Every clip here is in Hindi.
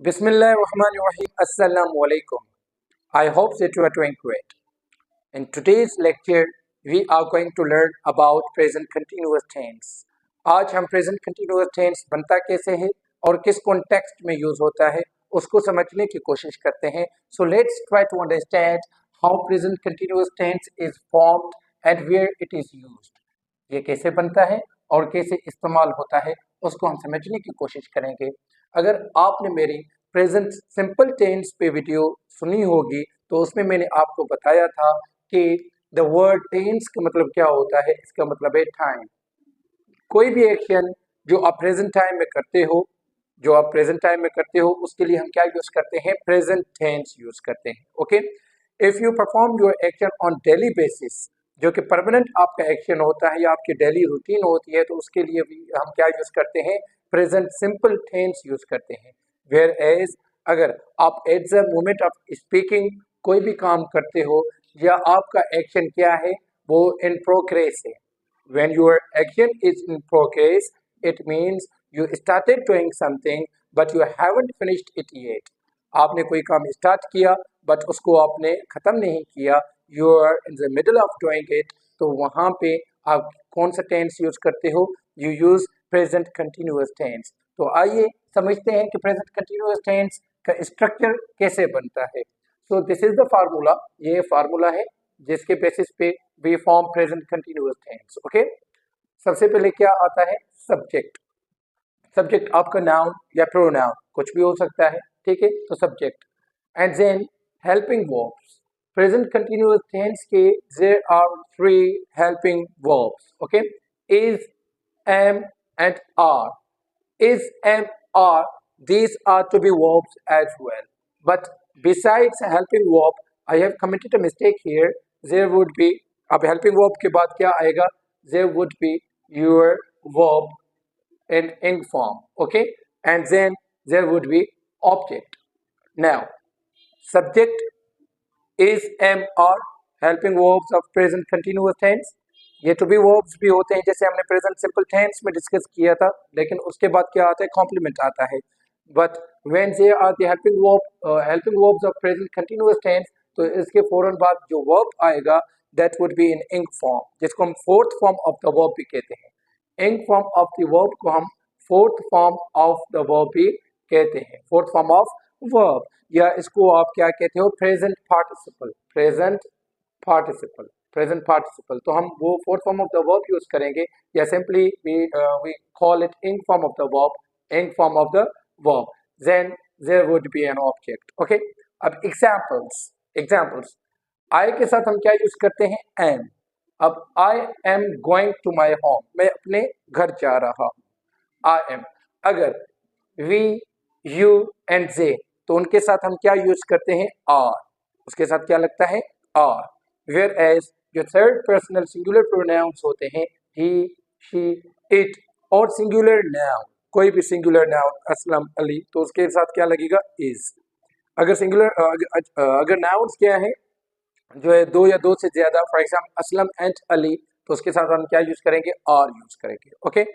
Bismillahirrahmanirrahim. Assalamu alaikum. I hope that you are doing great. In today's lecture, we are going to learn about present continuous tense. आज हम present continuous tense बनता कैसे है और किस कॉन्टेक्स्ट में यूज होता है उसको समझने की कोशिश करते हैं. So let's try to understand how present continuous tense is formed and where it is used. ये कैसे बनता है और कैसे इस्तेमाल होता है उसको हम समझने की कोशिश करेंगे. अगर आपने मेरी प्रेजेंट सिंपल टेंस पे वीडियो सुनी होगी तो उसमें मैंने आपको बताया था कि द वर्ड टेंस का मतलब क्या होता है. इसका मतलब है टाइम. कोई भी एक्शन जो आप प्रेजेंट टाइम में करते हो उसके लिए हम क्या यूज करते हैं, प्रेजेंट टेंस यूज करते हैं. Okay, if you perform your action on daily basis, जो कि परमानेंट आपका एक्शन होता है या आपकी डेली रूटीन होती है, तो उसके लिए भी हम क्या यूज करते हैं, प्रेजेंट सिंपल टेंस यूज करते हैं. वेयर एज अगर आप eight the moment of speaking कोई भी काम करते हो या आपका एक्शन क्या है वो इन प्रोग्रेस है. When your action is in progress, it means you started doing something but you haven't finished it yet. आपने कोई काम स्टार्ट किया बट उसको आपने ख़त्म नहीं किया. You are in the middle of doing it. तो वहाँ पे आप कौन सा टेंस यूज करते हो, you use present continuous tense. तो आइए समझते हैं कि प्रेजेंट कंटिन्यूअस टेंस का स्ट्रक्चर कैसे बनता है. So this is the formula. ये फार्मूला है जिसके बेसिस पे we form present continuous tense. Okay, सबसे पहले क्या आता है, सब्जेक्ट. सब्जेक्ट आपका नाउन या प्रोनाउन कुछ भी हो सकता है, ठीक है, तो subject. And then helping verbs. Present continuous tense के there are 3 helping verbs. Okay, is, am and are. Is, am, are, these are to be verbs as well. But besides helping verb, I have committed a mistake here. There would be, अब helping verb के बाद क्या आएगा, there would be your verb in ing form. Okay, and then there would be object. Now, subject, is, am, are, helping verbs of present continuous tense. ये टू बी वर्ब्स भी होते हैं जैसे हमने प्रेजेंट सिंपल टेंस में डिस्कस किया था, लेकिन उसके बाद क्या आता है, कॉम्प्लीमेंट आता है. But when there are the helping verbs of present continuous tense, तो इसके फौरन बाद जो वर्ब आएगा दैट वुड बी इन इंग फॉर्म, जिसको हम fourth form of the verb भी कहते हैं. इंग फॉर्म ऑफ द वर्ब को हम fourth form of the verb भी कहते हैं, फोर्थ फॉर्म ऑफ वर्ब, या इसको आप क्या कहते हो, प्रेजेंट पार्टिसिपल. प्रेजेंट पार्टिसिपल तो हम वो fourth form of the verb use करेंगे, या simply we call it ing form of the verb, ing form of the verb. Then there would be an object. Okay, अब एग्जांपल्स आई के साथ हम क्या यूज करते हैं, एम. अब I am going to my home, मैं अपने घर जा रहा हूँ, आई एम. अगर वी, यू एंड जे, तो उनके साथ हम क्या यूज करते हैं, आर. उसके साथ क्या लगता है, आर. वेयर एज जो थर्ड पर्सनल सिंगुलर प्रोनाउंस होते हैं, ही, शी, इट, और सिंगुलर नाउन, कोई भी सिंगुलर नाउन, असलम, अली, तो उसके साथ क्या लगेगा, इज. अगर अगर नाउन्स क्या है जो है दो या दो से ज्यादा, for example Aslam and Ali, तो उसके साथ हम क्या यूज करेंगे, आर यूज करेंगे. ओके,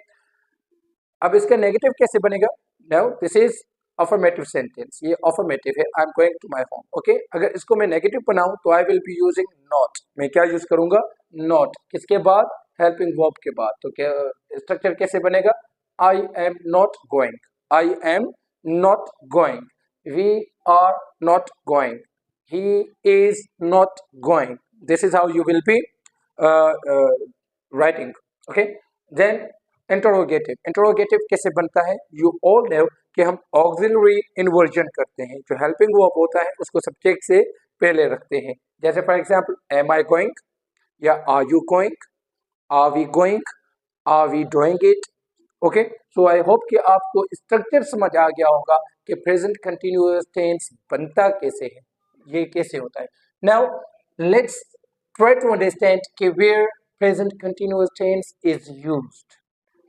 अब इसका नेगेटिव कैसे बनेगा, now this is affirmative sentence, ये अफर्मेटिव है, I am going to my home. Okay, अगर इसको मैं नेगेटिव बनाऊं तो I will be using not. मैं क्या यूज करूंगा, नॉट. किसके बाद, हेल्पिंग वर्ब के बाद. तो क्या स्ट्रक्चर कैसे बनेगा, I am not going, I am not going, we are not going, he is not going. This is how you will be writing. Okay, then interrogative कैसे बनता है, यू ऑल नो कि हम ऑक्सिलरी इन्वर्जन करते हैं. जो हेल्पिंग वर्ब होता है उसको सब्जेक्ट से पहले रखते हैं, जैसे for example am I going, या are you going, are we going, are we doing it. Okay, so I hope कि आपको स्ट्रक्चर समझ आ गया होगा कि प्रेजेंट कंटिन्यूअस टेंस बनता कैसे है, ये कैसे होता है. Now let's try to understand कि where present continuous tense is used,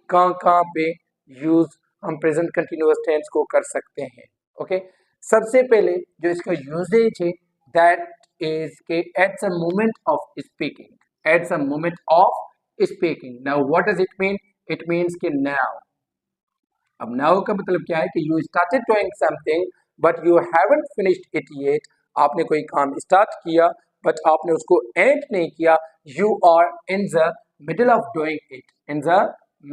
कहाँ पे यूज हम प्रेजेंट कंटिन्यूअस टेंस को कर सकते हैं. ओके, सबसे पहले जो इसका यूजेज है दैट इज के eight the moment of speaking, eight the moment of speaking. Now what does it mean, it means कि नाउ. अब नाउ का मतलब क्या है कि you started doing something but you haven't finished it yet, आपने कोई काम स्टार्ट किया बट आपने उसको एंड नहीं किया, you are in the middle of doing it, in the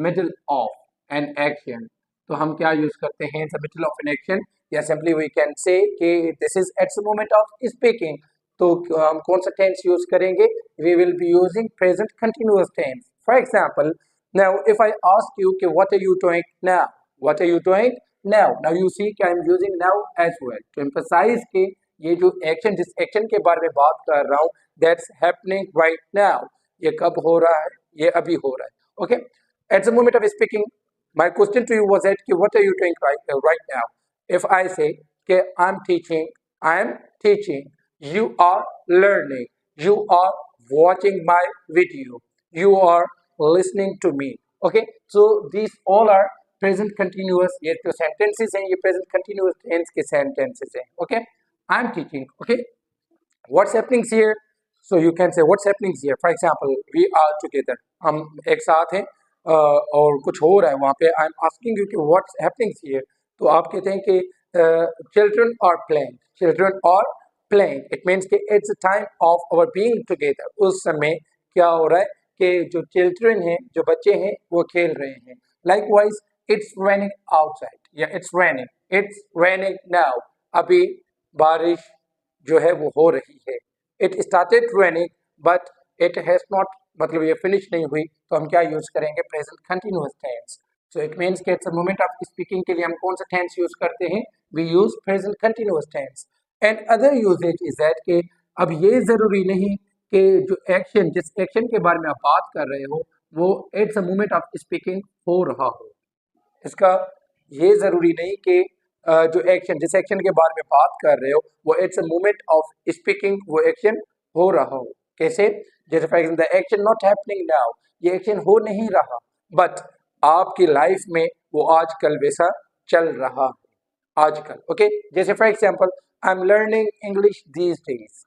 middle of an action. तो हम क्या यूज करते हैं in the middle of an action, या सिंपली वी कैन से कि this is at the moment of speaking. तो हम कौन सा टेंस यूज करेंगे, we will be using present continuous tense. For example, now if I ask you कि what are you doing now, what are you doing now you see कि I am using now as well to emphasize कि ये जो एक्शन, जिस एक्शन के बारे में बात कर रहा हूँ, that's happening right now, ये कब हो रहा है, ये अभी हो रहा है। okay, at the moment of speaking, my question to you was that कि what are you doing right now, if I say कि I am teaching, you are learning, you are watching my video, you are listening to me। okay, so these all are present continuous, ये जो sentences हैं ये present continuous tense के sentences हैं। okay, I am teaching, okay, what's happening here, so you can say what's happening here, for example we are together, हम एक साथ हैं और कुछ हो रहा है वहाँ पे, I am asking you कि what's happening here, तो आप कहते हैं कि children are playing, children are playing, it means कि it's a time of our being together, उस समय क्या हो रहा है कि जो चिल्ड्रन हैं, जो बच्चे हैं, वो खेल रहे हैं। लाइकवाइज इट्स रेनिंग आउटसाइड, या इट्स रेनिंग नाउ, अभी बारिश जो है वो हो रही है। It started raining but it has not, मतलब ये फिनिश नहीं हुई, तो हम क्या यूज करेंगे, present continuous tense. So it means कि it's a moment of speaking के लिए हम कौन सा टेंस यूज करते हैं, we use present continuous tense. And other usages is that कि अब ये जरूरी नहीं कि जो एक्शन, जिस एक्शन के बारे में आप बात कर रहे हो, वो एट्स अ मोमेंट ऑफ स्पीकिंग हो रहा हो। इसका ये जरूरी नहीं कि जो एक्शन, जिस एक्शन के बारे में बात कर रहे हो, वो एट्स अ मोमेंट ऑफ स्पीकिंग वो एक्शन हो रहा हो। कैसे, जैसे for example the action not happening now, ये एक्शन हो नहीं रहा, बट आपकी लाइफ में वो आजकल वैसा चल रहा है आजकल। ओके, जैसे for example I am learning English these days,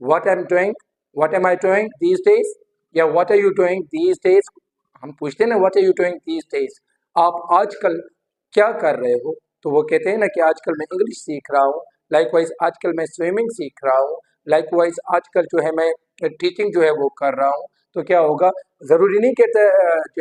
what I'm doing, what am I doing these days, या what are you doing these days, हम पूछते हैं ना what are you doing these days, आप आजकल क्या कर रहे हो, तो वो कहते हैं ना कि आजकल मैं इंग्लिश सीख रहा हूँ, लाइकवाइज आजकल मैं स्विमिंग सीख रहा हूँ, लाइकवाइज आजकल जो है मैं टीचिंग जो है वो कर रहा हूँ। तो क्या होगा, ज़रूरी नहीं कि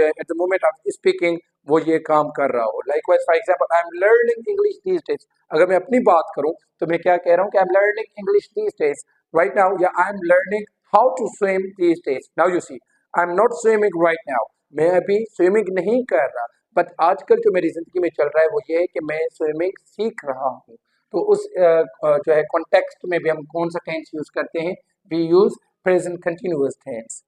eight the moment of speaking वो ये काम कर रहा हो। Likewise for example I am learning English these days, अगर मैं अपनी बात करूँ तो मैं क्या कह रहा हूँ कि I am learning English these days right now, yeah, I'm learning how to swim these days। now you see I'm not swimming right now, मैं अभी स्विमिंग नहीं कर रहा, बट आजकल जो मेरी जिंदगी में चल रहा है वो ये है कि मैं स्विमिंग सीख रहा हूँ। तो उस जो है कॉन्टेक्स्ट में भी हम कौन सा टेंस यूज करते हैं, we use present continuous tense.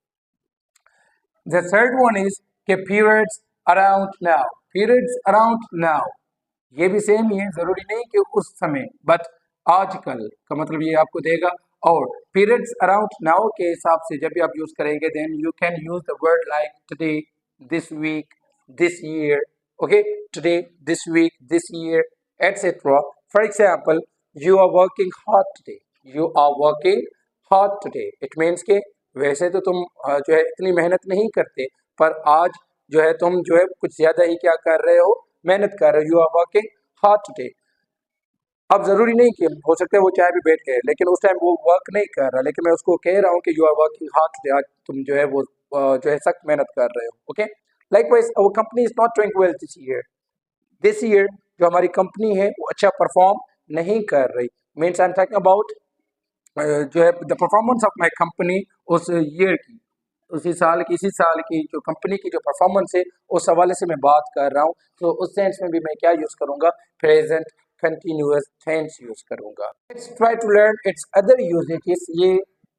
The third one is के periods around now, periods around now, ये भी सेम ही है, जरूरी नहीं कि उस समय, बट आजकल का मतलब ये आपको देगा। और पीरियड्स अराउंड नाउ के हिसाब से जब भी आप यूज करेंगे, then you can use the word like today, this week, this year. Okay, today, this week, this year, etcetera. For example, you are working hard today, you are working hard today, it means के वैसे तो तुम जो है इतनी मेहनत नहीं करते, पर आज जो है तुम जो है कुछ ज्यादा ही क्या कर रहे हो, मेहनत कर रहे हो, you are working hard today. अब जरूरी नहीं कि हो सकता है वो चाय भी बैठ गए, लेकिन उस टाइम वो वर्क नहीं कर रहा, लेकिन मैं उसको कह रहा हूँ कि you are working hard today, आज तुम जो है वो जो है सख्त मेहनत कर रहे हो। Okay, likewise our company is not doing well this year, this year जो हमारी कंपनी है वो अच्छा परफॉर्म नहीं कर रही, means I am talking about जो है the performance of my company उस ईयर की, उसी साल की, इसी साल की जो कंपनी की जो परफॉर्मेंस है उस हवाले से मैं बात कर रहा हूँ। तो उस सेंस में भी मैं क्या यूज करूंगा, प्रेजेंट कंटिन्यूअस टेंस यूज करूंगा। Let's try to learn its other usages, ये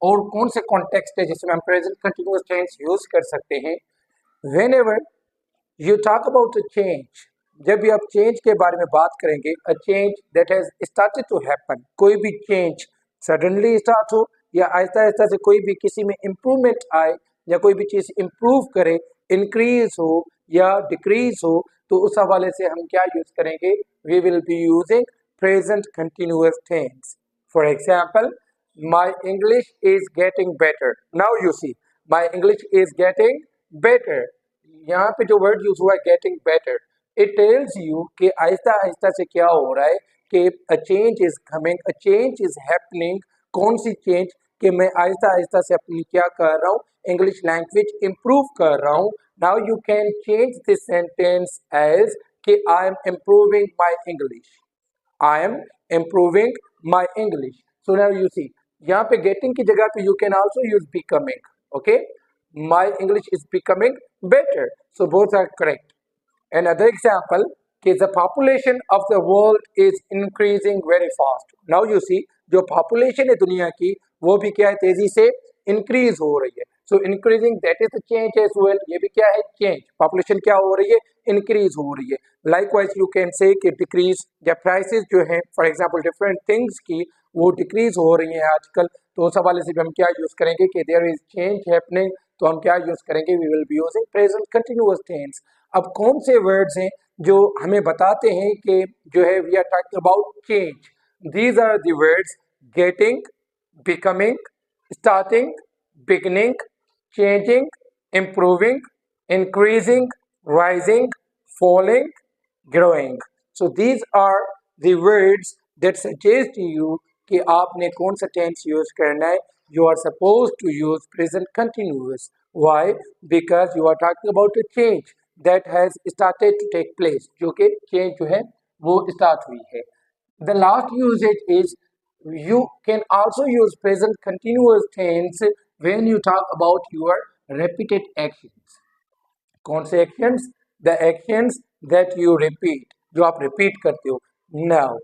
और कौन से कॉन्टेक्स्ट है जिसमें हम प्रेजेंट कंटिन्यूअस टेंस यूज कर सकते हैं। Whenever you talk about a change, जब भी आप चेंज के बारे में बात करेंगे, a change that has started to happen, कोई भी चेंज सडनली स्टार्ट हो या आहिस्ता आहिस्ता से कोई भी किसी में इम्प्रूवमेंट आए, या कोई भी चीज इम्प्रूव करे, इंक्रीज हो या डिक्रीज हो, तो उस हवाले से हम क्या यूज करेंगे, we will be using present continuous tense. For example, my English is getting better, now you see my English is getting better, यहाँ पे जो वर्ड यूज हुआ है getting better, it tells you कि आहिस्ता आहिस्ता से क्या हो रहा है कि a change is coming, a change is happening. कौन सी चेंज? कि मैं आहिस्ता आहिस्ता से अपनी क्या कर रहा हूँ, इंग्लिश लैंग्वेज इंप्रूव कर रहा हूँ। Now you can change this sentence as कि I am improving my English, I am improving my English. So now you see, यहाँ पे गेटिंग की जगह पे you can also use becoming. Okay, my English is becoming better, so both are correct. Another example is the population of the world is increasing very fast. Now you see, जो population है दुनिया की वो भी क्या है, तेजी से increase हो रही है। So increasing, that is the change as well. ये भी क्या है, change। population क्या हो रही है, increase हो रही है। Likewise you can say कि decrease या prices जो है for example different things की वो decrease हो रही है आजकल। तो उस हवाले से भी हम क्या यूज करेंगे कि there is change happening, तो हम क्या यूज करेंगे, we will be using present continuous tense। अब कौन से वर्ड्स हैं जो हमें बताते हैं कि जो है we are talking about change? These are the words getting, becoming, starting, beginning, changing, improving, increasing, rising, falling, growing. So these are the words that suggest to you कि आपने कौन सा टेंस यूज करना है। You are supposed to use present continuous. Why? Because you are talking about a change that has started to take place, जो कि change जो है वो start हुई है। The last usage is you can also use present continuous tense when you talk about your repeated actions. कौन से actions? The actions that you repeat, जो आप रिपीट करते हो। नाउ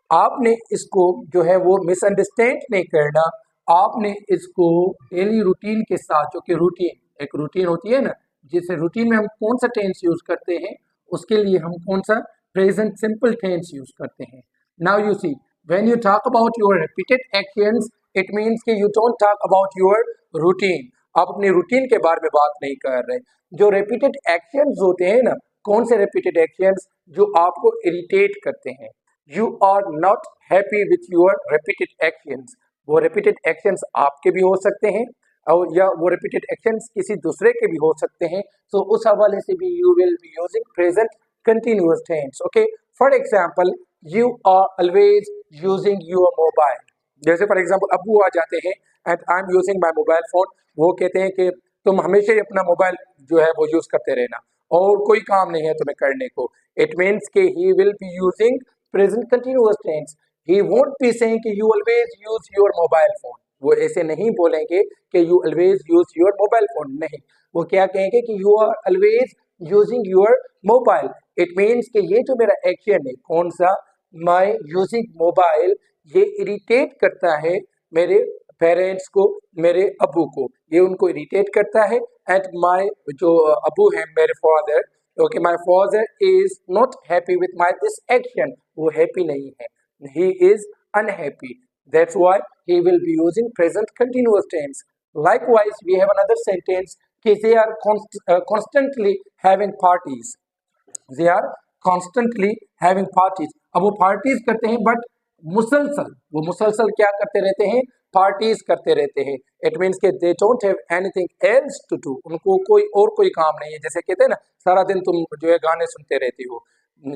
आपने इसको जो है वो मिसअंडरस्टैंड नहीं करना, आपने इसको डेली रूटीन के साथ, जो कि रूटीन एक रूटीन होती है ना, जिस रूटीन में हम कौन सा टेंस यूज करते हैं, उसके लिए हम कौन सा प्रेजेंट सिंपल टेंस यूज करते हैं। Now you see, when you talk about your repeated actions, it means कि you don't talk about your routine. आप अपनी रूटीन के बारे में बात नहीं कर रहे। जो रिपीटेड एक्शंस होते हैं ना, कौन से रिपीटेड एक्शंस? जो आपको इरिटेट करते हैं। You are not happy with your repeated actions. वो रिपीटेड एक्शंस आपके भी हो सकते हैं और या वो रिपीटेड एक्शंस किसी दूसरे के भी हो सकते हैं। तो उस हवाले से भी you will be using present continuous tense. Okay, for example, you are always using your mobile. जैसे फॉर एग्जांपल अबू आ जाते हैं and I am using my mobile phone, वो कहते हैं कि तुम हमेशा ही अपना मोबाइल जो है वो यूज करते रहना और कोई काम नहीं है तुम्हें करने को। इट मीन्स कि he will be using present continuous tense. He won't be saying कि you always use your mobile phone. वो ऐसे नहीं बोलेंगे कि you always use your mobile phone, नहीं। वो क्या कहेंगे कि you are always using your mobile. It means कि ये जो मेरा एक्शन है, कौन सा, माई यूजिंग मोबाइल, ये इरिटेट करता है मेरे पेरेंट्स को, मेरे अबू को, ये उनको इरिटेट करता है। एंड माई जो अबू है मेरे father, okay, my father is not happy with my this action. वो हैप्पी नहीं है, he is unhappy. That's why he will be using present continuous tense. Likewise, we have another sentence कि they are constantly having parties. They are constantly having parties. अब वो पार्टीज करते हैं बट मुसलसल, वो मुसलसल क्या करते रहते हैं, पार्टीज करते रहते हैं। इट मीन्स के they don't have anything else to do, उनको कोई काम नहीं है। जैसे कहते हैं ना, सारा दिन तुम जो है गाने सुनते रहती हो,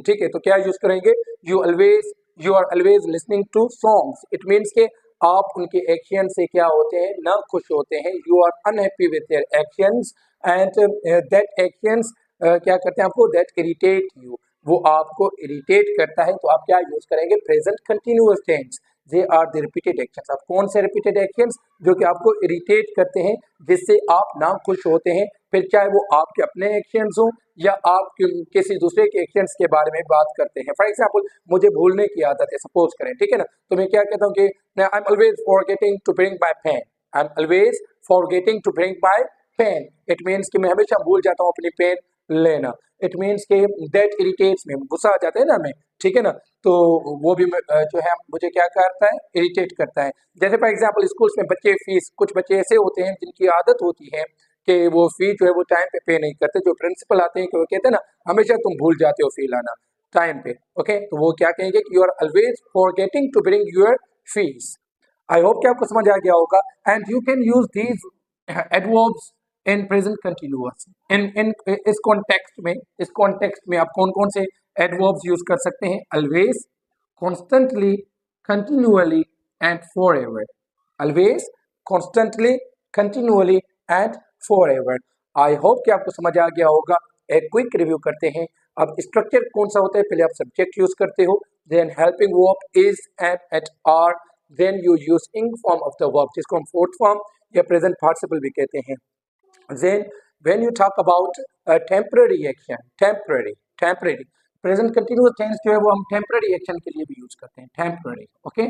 ठीक है, तो क्या यूज करेंगे, you are always listening to songs. It means के आप उनके एक्शन से क्या होते हैं, ना खुश होते हैं। You are unhappy with their actions and that actions क्या करते हैं आपको, दैट इरिटेट यू, वो आपको इरिटेट करता है। तो आप क्या यूज करेंगे, present continuous tense. They are the repeated actions. अब कौन से रिपीटेड एक्शंस? जो कि आपको इरिटेट करते हैं, जिससे आप ना खुश होते हैं, फिर चाहे वो आपके अपने एक्शंस हों या आप किसी दूसरे के एक्शंस के बारे में बात करते हैं। फॉर एग्जाम्पल, मुझे भूलने की आदत है, सपोज करें, ठीक है ना, तो मैं क्या कहता हूँ कि I am always forgetting to bring my pen. I am always forgetting to bring my pen. It means कि मैं हमेशा भूल जाता हूँ अपनी पेन लेना। इट मीन्स के दैट इरिटेट्स में, गुस्सा आ जाता है ना हमें, ठीक है ना, तो वो भी जो है मुझे क्या करता है, इरिटेट करता है। जैसे फॉर एग्जांपल स्कूल्स में बच्चे फीस, कुछ बच्चे ऐसे होते हैं जिनकी आदत होती है कि वो फीस जो है वो टाइम पे नहीं करते। जो प्रिंसिपल आते हैं कि वो कहते हैं ना, हमेशा तुम भूल जाते हो फी लाना टाइम पे, ओके, तो वो क्या कहेंगे कि you are always forgetting to bring your fees. I hope कि आपको समझ आ गया होगा। And you can use these adverbs in present continuous. In इस कॉन्टेक्स्ट में आप कौन कौन से एडवर्ब्स यूज कर सकते हैं? Always, constantly, continually and forever. Always, constantly, continually and forever. I hope कि आपको समझ आ गया होगा। एक क्विक रिव्यू करते हैं। अब स्ट्रक्चर कौन सा होता है? पहले आप सब्जेक्ट यूज करते हो, then helping verb is and at are, then you use ing form of the verb जिसको हम फोर्थ फॉर्म या प्रेजेंट पार्टिसिपल भी कहते हैं। Then when you talk about temporary action, temporary present continuous tense जो है वो हम टेम्पररी एक्शन के लिए भी यूज करते हैं, टेम्पररी। ओके,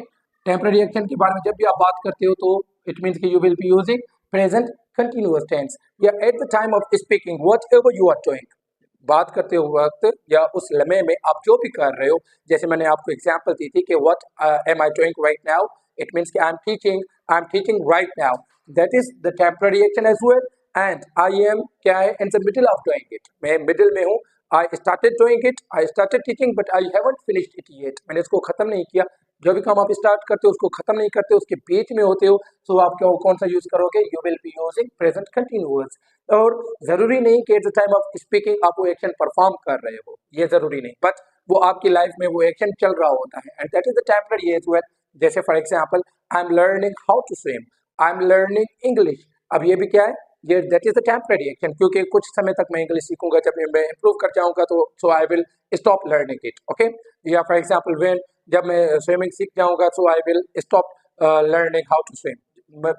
टेम्पररी एक्शन के बारे में जब भी आप बात करते हो तो इट मीन्स कि you will be using present continuous tense. या at the time of speaking whatever you are doing, बात करते हो वक्त या उस लम्हे में आप जो भी कर रहे हो, जैसे मैंने आपको एग्जांपल दी थी कि what am I doing right now, it means कि I am teaching right now, that is the temporary action as well. And I am क्या है? In the middle of doing it, मैं मिडिल में हूँ। I started doing it, I started teaching but I haven't finished it yet, मैंने इसको खत्म नहीं किया। जो भी काम आप स्टार्ट करते हो उसको खत्म नहीं करते, उसके बीच में होते हो, तो आप क्या कौन सा यूज करोगे? You will be using present continuous. और जरूरी नहीं कि eight the time of speaking आप वो एक्शन परफॉर्म कर रहे हो, ये जरूरी नहीं, बट वो आपकी लाइफ में वो एक्शन चल रहा होता है and that is the temporary as well. जैसे for example I am learning how to swim, I am learning English. अब ये भी क्या है? ये that is the temporary action, क्योंकि कुछ समय तक मैं इंग्लिश सीखूंगा, जब मैं इंप्रूव कर जाऊंगा तो so I will stop learning it. Okay, या फॉर एग्जांपल व्हेन, जब मैं स्विमिंग सीख जाऊंगा so I will stop learning how to swim,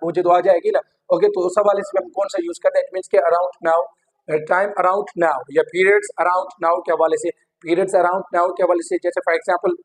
मुझे तो आ जाएगी ना। ओके, तो उस हवाले से हम कौन सा यूज करते हैं? इट मीन्स के around now, time around now, या पीरियड्स अराउंड नाउ के हवाले से, पीरियड्स अराउंड नाउ के हवाले से। जैसे for example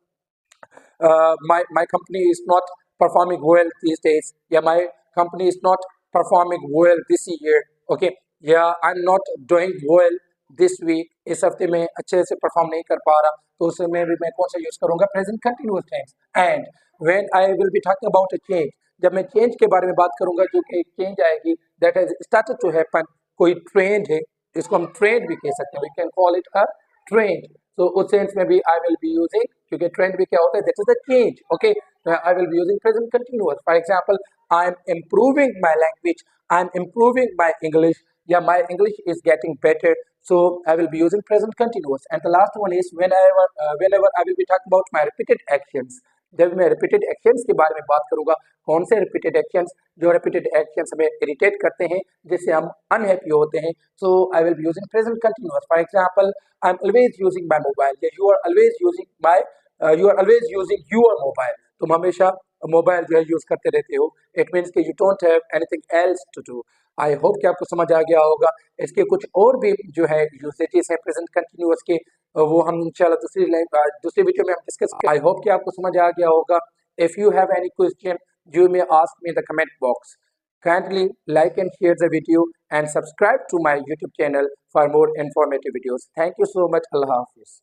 my company is not performing well these days, yeah, my company is not performing well this year, okay, yeah, I'm not doing well this week, इस हफ्ते में अच्छे से परफॉर्म नहीं कर पा रहा, तो उसमें भी मैं कौन सा यूज करूंगा? Present continuous tense. And when I will be talking about a change, जब मैं चेंज के बारे में बात करूंगा, जो कि एक चेंज आएगी that has started to happen, कोई ट्रेंड है, इसको हम ट्रेंड भी कह सकते हैं, we can call it a trend. तो उस सेंस में भी आई विल बी यूजिंग, क्योंकि ट्रेंड भी क्या होता है? That is the change. Okay, I will be using present continuous. For example, I am improving my language, I am improving my English, या my English is getting better, so I will be using present continuous. And the last one is whenever I will be talking about my repeated actions, जब मैं repeated actions के बारे में बात करूंगा, कौन से repeated actions? जो repeated actions हमें irritate करते हैं, जिससे हम unhappy होते हैं, so I will be using present continuous. For example, I'm always using my mobile, या you are always using my you are always using your mobile, तुम हमेशा मोबाइल जो है यूज करते रहते हो, इट मीन्स कि you don't have anything else to do. I hope कि आपको समझ आ गया होगा। इसके कुछ और भी जो है यूसेजेस हैं प्रेजेंट कंटिन्यूअस के, वो हम इंशाल्लाह दूसरी वीडियो में हम डिस्कस करेंगे। आई होप कि आपको समझ आ गया होगा। If you have any question you may ask me the comment box. Kindly like and share the video and subscribe to my YouTube channel for more informative videos. Thank you so much. Allah Hafiz.